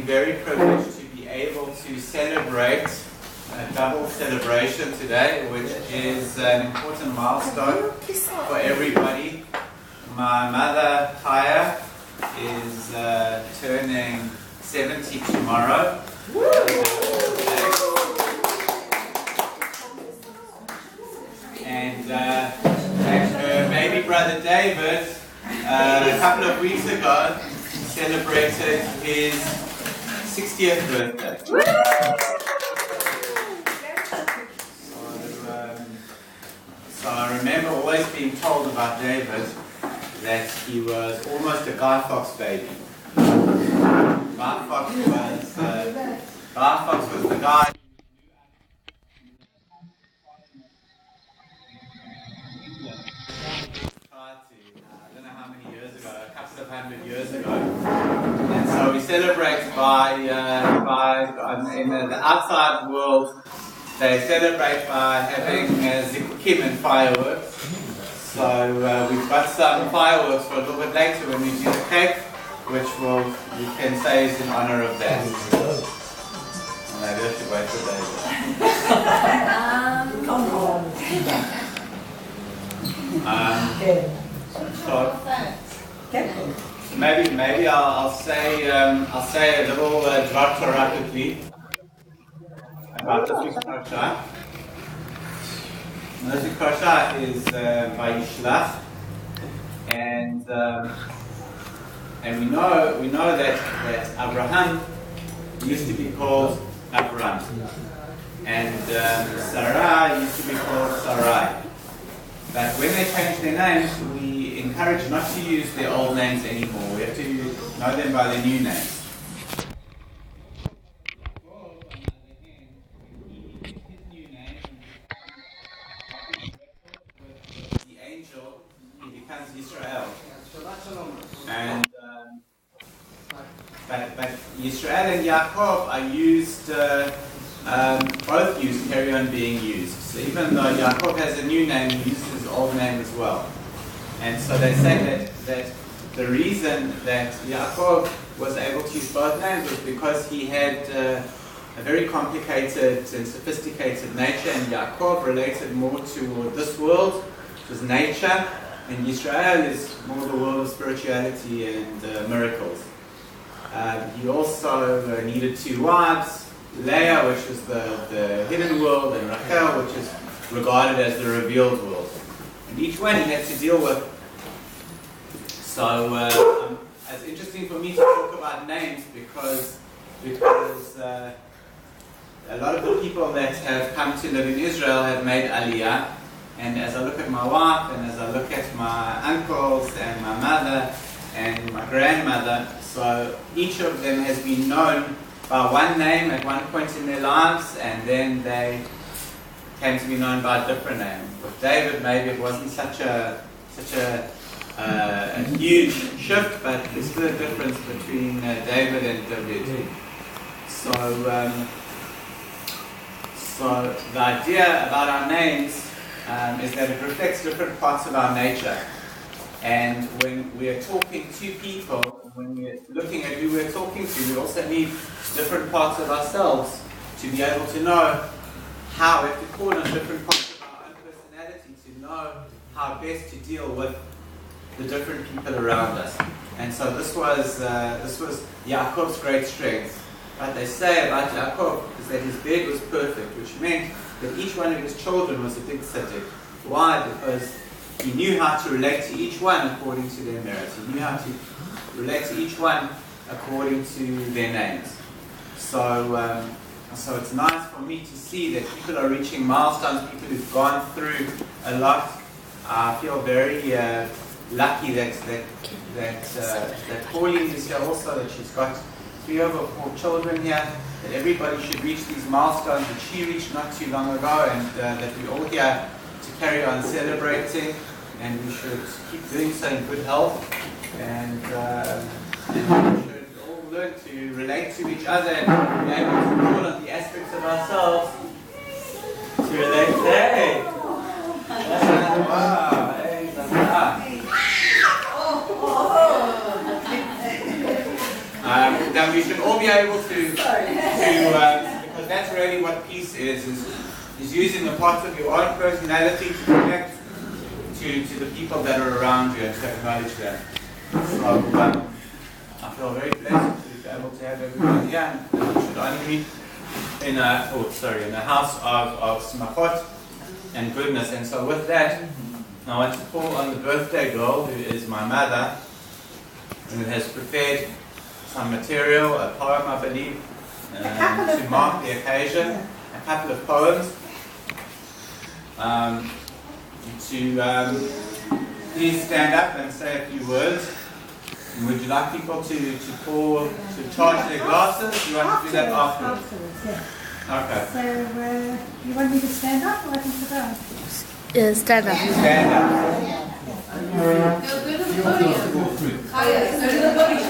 very privileged to be able to celebrate a double celebration today, which is an important milestone for everybody. My mother, Chaya, is turning 70 tomorrow. And her baby brother David, a couple of weeks ago, celebrated his 60th birthday. So I remember always being told about David that he was almost a Guy Fawkes baby. Guy Fawkes was the guy. I don't know how many years ago, a couple of 100 years ago. And so we celebrate in the outside world, they celebrate by having zikukim and fireworks. So we've got some fireworks for a little bit later when we do the cake, which we can say is in honor of that. Maybe I should wait for David. So maybe I'll say a little Dvar Torah quickly about the fifth parasha. The fifth parasha is Vayishlach, and we know that Abraham used to be called Abraham, and Sarah used to be called Sarai. But when they changed their names, we encourage not to use their old names anymore. We have to know them by their new names. The angel, he becomes Israel. And but Yisrael and Yaakov are used, both used, carry on being used. So even though Yaakov has a new name, he uses his old name as well. And so they say that the reason that Yaakov was able to use both names was because he had a very complicated and sophisticated nature, and Yaakov related more to this world, which was nature, and Israel is more the world of spirituality and miracles. He also needed two wives, Leah, which is the hidden world, and Rachel, which is regarded as the revealed world. And each one he had to deal with. So it's interesting for me to talk about names because a lot of the people that have come to live in Israel have made Aliyah. And as I look at my wife, and as I look at my uncles and my mother and my grandmother, so each of them has been known by one name at one point in their lives, and then they came to be known by a different name. With David, maybe it wasn't such a huge shift, but there's still a difference between David and David. So the idea about our names is that it reflects different parts of our nature. And when we are talking to people, when we're looking at who we're talking to, we also need different parts of ourselves to be able to know how we have to call on different parts of our own personality to know how best to deal with the different people around us. And so this was Yaakov's great strength. What they say about Yaakov is that his bed was perfect, which meant that each one of his children was a big tzaddik. Why? Because he knew how to relate to each one according to their merits. He knew how to relate to each one according to their names. So it's nice for me to see that people are reaching milestones, people who've gone through a lot. I feel very lucky that Pauline is here also, that she's got 3 over 4 children here, that everybody should reach these milestones that she reached not too long ago, and that we're all here to carry on celebrating, and we should keep doing so in good health, and we should all learn to relate to each other and be able to call on the aspects of ourselves to relate. Hey! Wow! Hey, then we should all be able to because that's really what peace is using the parts of your own personality to connect to the people that are around you and to acknowledge them. So I feel very blessed to be able to have everyone here. We should only meet in a house of smachot and goodness. And so with that, I want to call on the birthday girl, who is my mother, who has prepared some material, a poem, I believe, to mark the occasion, a couple of poems. Please stand up and say a few words. And would you like people to charge their glasses? You want to do that afterwards? Afterwards, yeah. Okay. So, you want me to stand up or I can sit down? Stand up. Stand up. Go to the podium. Chaya, go to the podium.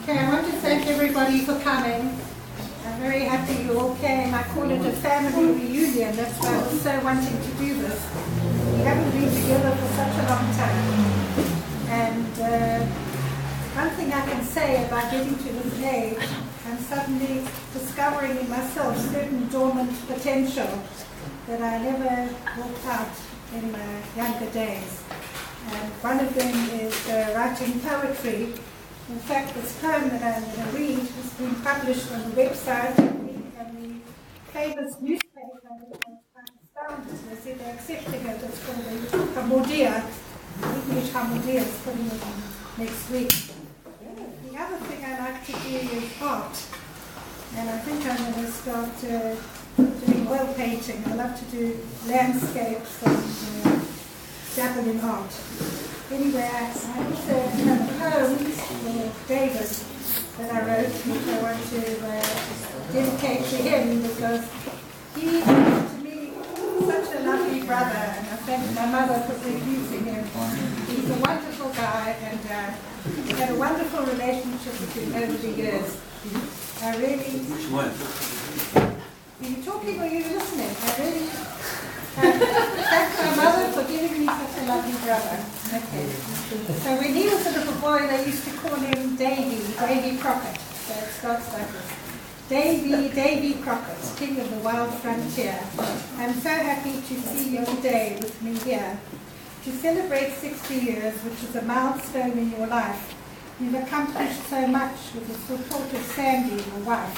Okay, I want to thank everybody for coming. I'm very happy you all came. I call it a family reunion. That's why I was so wanting to do this. We haven't been together for such a long time. And one thing I can say about getting to this age, I'm suddenly discovering in myself certain dormant potential that I never walked out in my younger days. And one of them is writing poetry. In fact, this poem that I'm going to read has been published on the website and the famous newspaper in Pakistan. They said they're accepting it. It's called the Hamodia. English Hamodia is putting it on next week. The other thing I like to do is art. And I think I'm going to start doing oil painting. I love to do landscapes and dabble in art. Anyway, I also have a poem for David that I wrote, which I want to dedicate to him because he is to me such a lovely brother, and I thank my mother for producing him. He's a wonderful guy, and we've had a wonderful relationship with him over the years. I really... Which one? Are you talking or are you listening? I really thank my mother for giving me such a lovely brother. Okay. So when he was a little boy, they used to call him Davy Crockett. So it starts like this. Davy Crockett, king of the wild frontier. I'm so happy to see you today with me here. To celebrate 60 years, which is a milestone in your life. You've accomplished so much with the support of Sandy, your wife.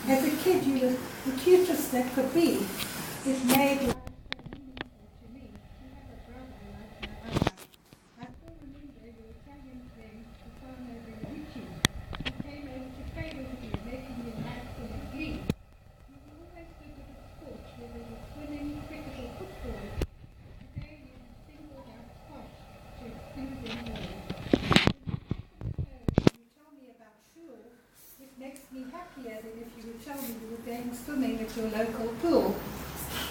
As a kid, you were the cutest that could be. It made life so meaningful to me. You have a brother like my mother. I still remember your Italian friend, Stefano Benedici, who came over to play with you, making you laugh full of glee. You were always good at sports, whether it was swimming, cricket or football. Today you singled out squash to exclude them all. You tell me about shul, it makes me happier than if you would tell me you were going swimming at your local pool.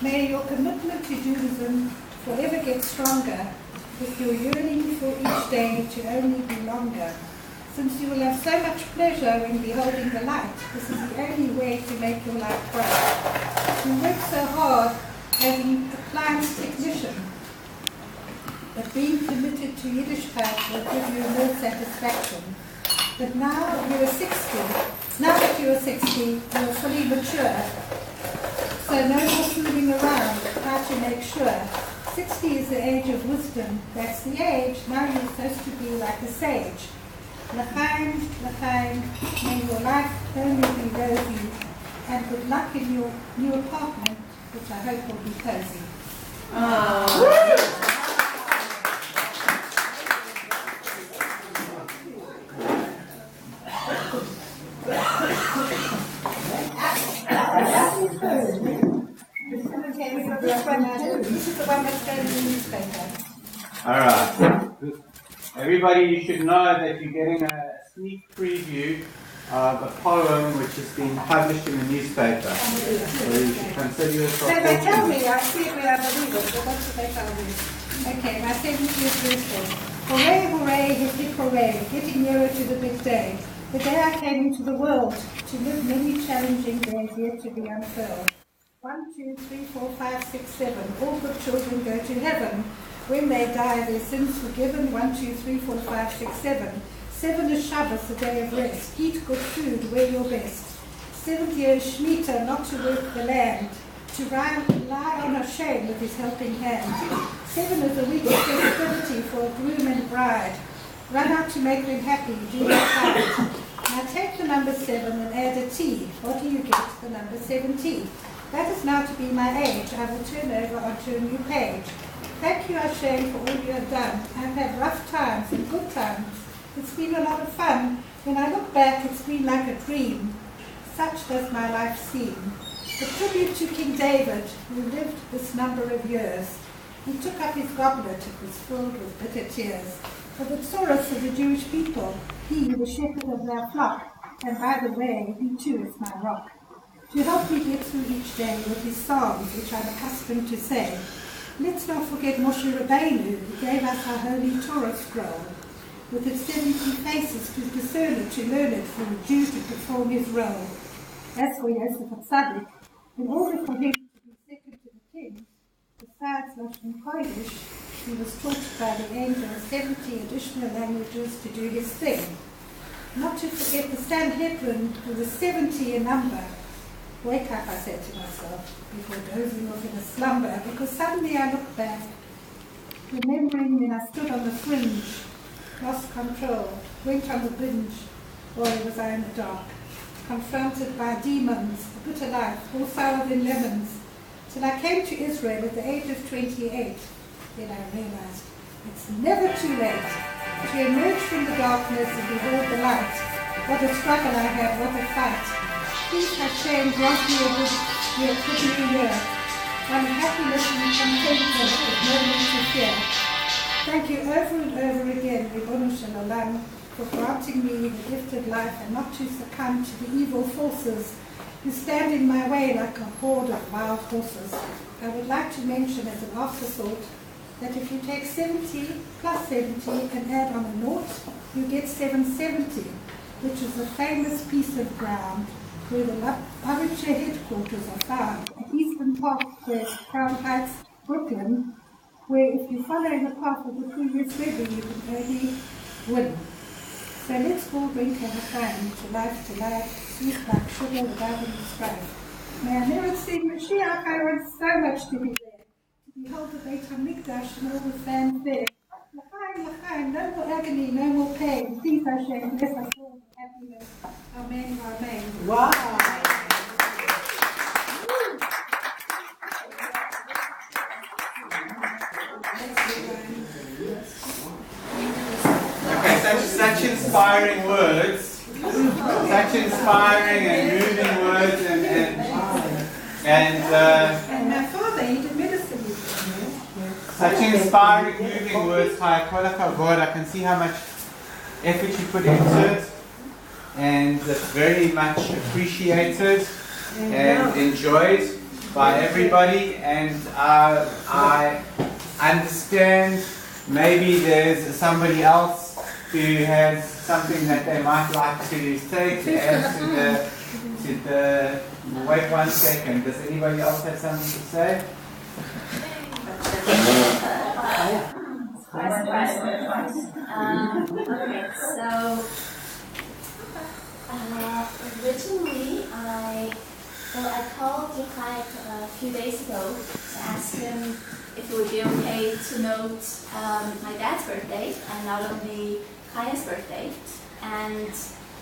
May your commitment to Judaism forever get stronger, with your yearning for each day to only be longer. Since you will have so much pleasure in beholding the light, this is the only way to make your life bright. You work so hard as an appliance technician, but being committed to Yiddishkeit will give you no satisfaction. But now that you are 60, you are fully mature. So no more fooling around, try to make sure. 60 is the age of wisdom. That's the age. Now you're supposed to be like a sage. L'chaim, l'chaim, may your life only be rosy. And good luck in your new apartment, which I hope will be cozy. This is the one that's going in the newspaper. All right. Everybody, you should know that you're getting a sneak preview of a poem which has been published in the newspaper. So you should consider yourself. So they tell me, I see it where I believe it, but that's what they tell me. Okay, my 70th birthday. Hooray, hooray, hip hip hooray, getting nearer to the big day. The day I came into the world, to live many challenging days yet to be unfurled. 1, 2, 3, 4, 5, 6, 7. All good children go to heaven. When they die, their sins forgiven. 1, 2, 3, 4, 5, 6, 7. 7 is Shabbos, a day of rest. Eat good food, wear your best. 7th year is Shemitah, not to work the land, to lie on a shame with his helping hand. 7 is a week of festivity for a groom and bride. Run out to make them happy, do not hide. Now take the number 7 and add a T. What do you get? The number 70. That is now to be my age. I will turn over onto a new page. Thank you, Hashem, for all you have done. I've had rough times and good times. It's been a lot of fun. When I look back, it's been like a dream. Such does my life seem. A tribute to King David, who lived this number of years. He took up his goblet, it was filled with bitter tears. For the sorrows of the Jewish people, he, the shepherd of their flock, and by the way, he too is my rock. To help me get through each day with his psalms, which I'm accustomed to say. Let's not forget Moshe Rabbeinu, who gave us our holy Torah scroll, with its 70 faces to discern it, to learn it, for a Jew to perform his role. As for Yosef Tzaddik, in order for him to be second to the king, besides Lashon Kodesh, he was taught by the angel 70 additional languages to do his thing. Not to forget the Sanhedrin, who was 70 in number. Wake up, I said to myself, before dozing off in a slumber, because suddenly I looked back, remembering when I stood on the fringe, lost control, went on the binge, boy was I in the dark, confronted by demons, a bitter life, all sour than lemons, till I came to Israel at the age of 28. Then I realized it's never too late to emerge from the darkness and behold the light. What a struggle I had, what a fight. Please Hashem, grant me a good new year. One happiness and contentment with no need to fear. Thank you over and over again, Ribbonu Shel Olam, for granting me the gift of life and not to succumb to the evil forces who stand in my way like a horde of wild horses. I would like to mention as an afterthought that if you take 70 plus 70 and add on a naught, you get 770, which is a famous piece of ground where the Lubavitcher headquarters are found at Eastern Park, Crown Heights, Brooklyn, where if you follow the path of the previous Rebbe, you can only win. So let's all drink and have fun, to life, sweet like sugar without any strife. May I never sing Mashiach, I want so much to be there, to behold the Beit HaMikdash and all the fanfare. L'chaim, l'chaim, no more agony, no more pain. Please Hashem, bless us all with happiness. Amen, amen. Wow! Okay, such inspiring words, such inspiring and moving words, And my father, he did medicine. such inspiring, moving words. Chaya, kol hakavod. I can see how much effort you put into it, and it's very much appreciated and enjoyed by everybody. And I understand maybe there's somebody else who has something that they might like to say to add to the. Wait 1 second. Does anybody else have something to say? Okay, so originally I called Chaya a few days ago to ask him if it would be okay to note my dad's birthday and not only Chaya's birthday. And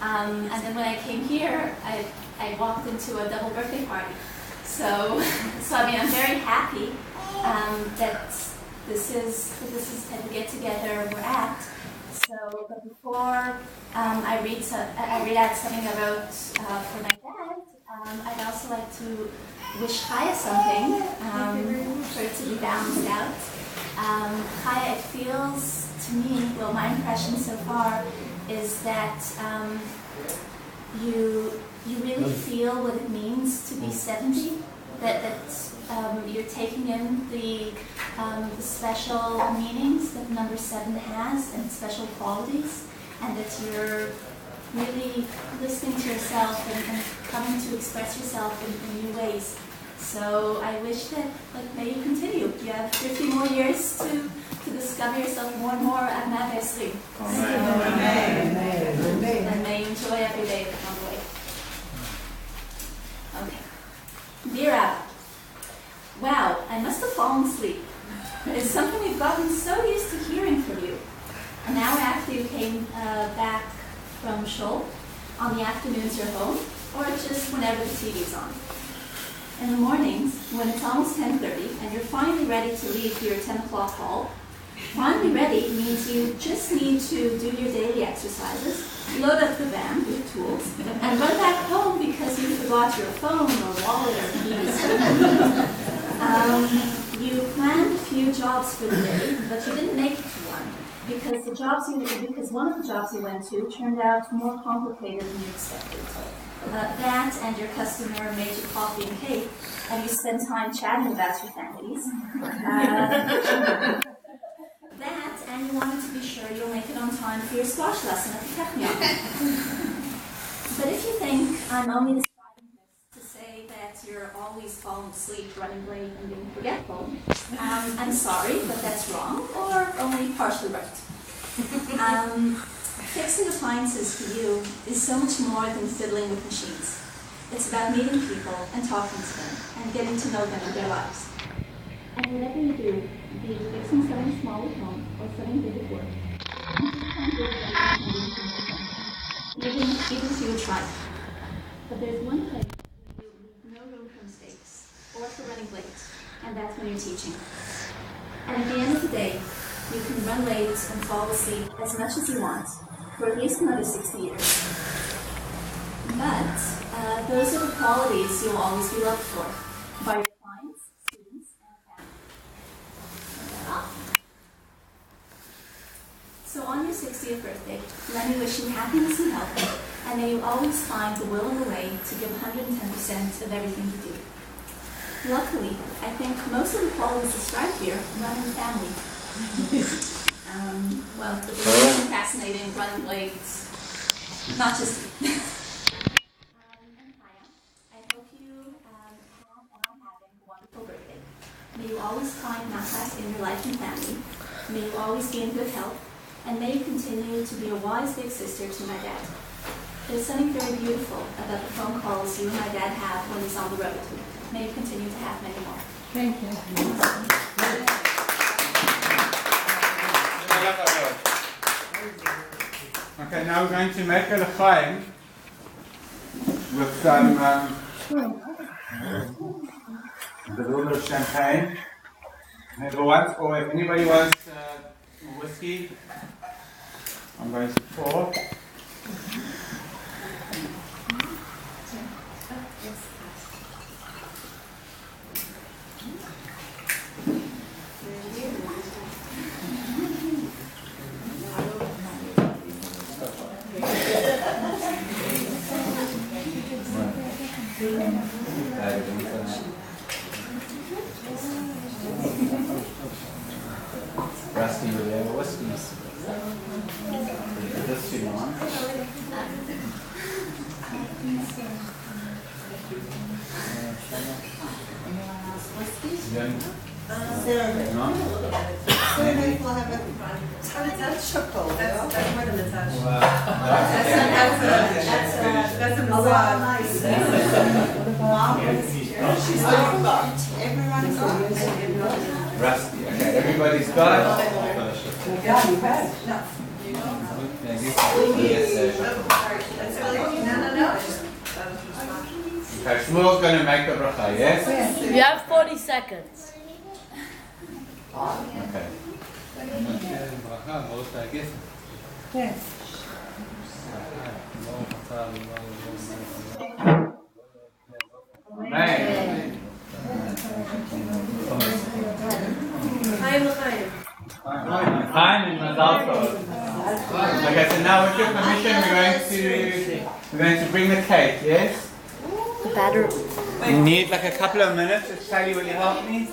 then when I came here, I walked into a double birthday party. So I mean, I'm very happy that this is the type of get together we're at. So, but before I read out something about for my dad, I'd also like to wish Chaya something for it to be balanced out. Chaya, it feels to me, well, my impression so far is that you really feel what it means to be 70. That you're taking in the special meanings that number 7 has and special qualities, and that you're really listening to yourself and coming to express yourself in new ways. So I wish that may you continue. You have 50 more years to discover yourself more and more at Mad Sleep. Amen. And may you enjoy every day on the way. Okay. Dear Abba, wow, I must have fallen asleep. It's something we've gotten so used to hearing from you. An hour after you came back from Shul, on the afternoons you're home, or just whenever the TV's on. In the mornings, when it's almost 10:30 and you're finally ready to leave for your 10 o'clock haul, finally ready means you just need to do your daily exercises, load up the van with tools, and run back home because you forgot your phone or wallet or keys. You planned a few jobs for the day, but you didn't make it to one because one of the jobs you went to turned out more complicated than you expected. That and your customer made you coffee and cake, and you spent time chatting about your fantasies. That, and you wanted to be sure you'll make it on time for your squash lesson at the Technion. But if you think I'm only describing this to say that you're always falling asleep, running late, and being forgetful, I'm sorry, but that's wrong, or only partially right. Fixing appliances for you is so much more than fiddling with machines. It's about meeting people and talking to them and getting to know them and their lives. And whatever you do, be it fixing something small at home or something big at work, even if you would try. But there's one place where you leave no room for mistakes or for running late, and that's when you're teaching. And at the end of the day, you can run late and fall asleep as much as you want for at least another 60 years. But those are the qualities you'll always be loved for by your clients, students, and family. So on your 60th birthday, let me wish you happiness and health, and may you always find the will and the way to give 110% of everything you do. Luckily, I think most of the qualities described here run in the family. Well, the really fascinating, running late, not just and Chaya, I hope you have and are having a wonderful birthday. May you always find nachas in your life and family. May you always be in good health, and may you continue to be a wise big sister to my dad. There's something very beautiful about the phone calls you and my dad have when he's on the road. May you continue to have many more. Thank you. Okay, now we're going to make a l'chaim with some a little bit of champagne. Or if anybody wants whiskey, I'm going to pour. Rusty, will you have a whiskey? This too long. No? Maybe we'll have a that's chocolate. That's more than a touch. Wow. That's a massage. She's got everyone's got. Rusty. Okay, everybody's got it. Yeah, you have. No. No. Okay, Shmuel's going to make the bracha, yes? You have 40 seconds. Okay. Yes. Amen. Chaim and Mazal Tov. Okay, so now with your permission, we're going to bring the cake, yes? The battery. We need like a couple of minutes. Sally, will you help me?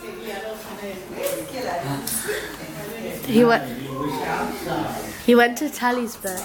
He went to Tally's bed.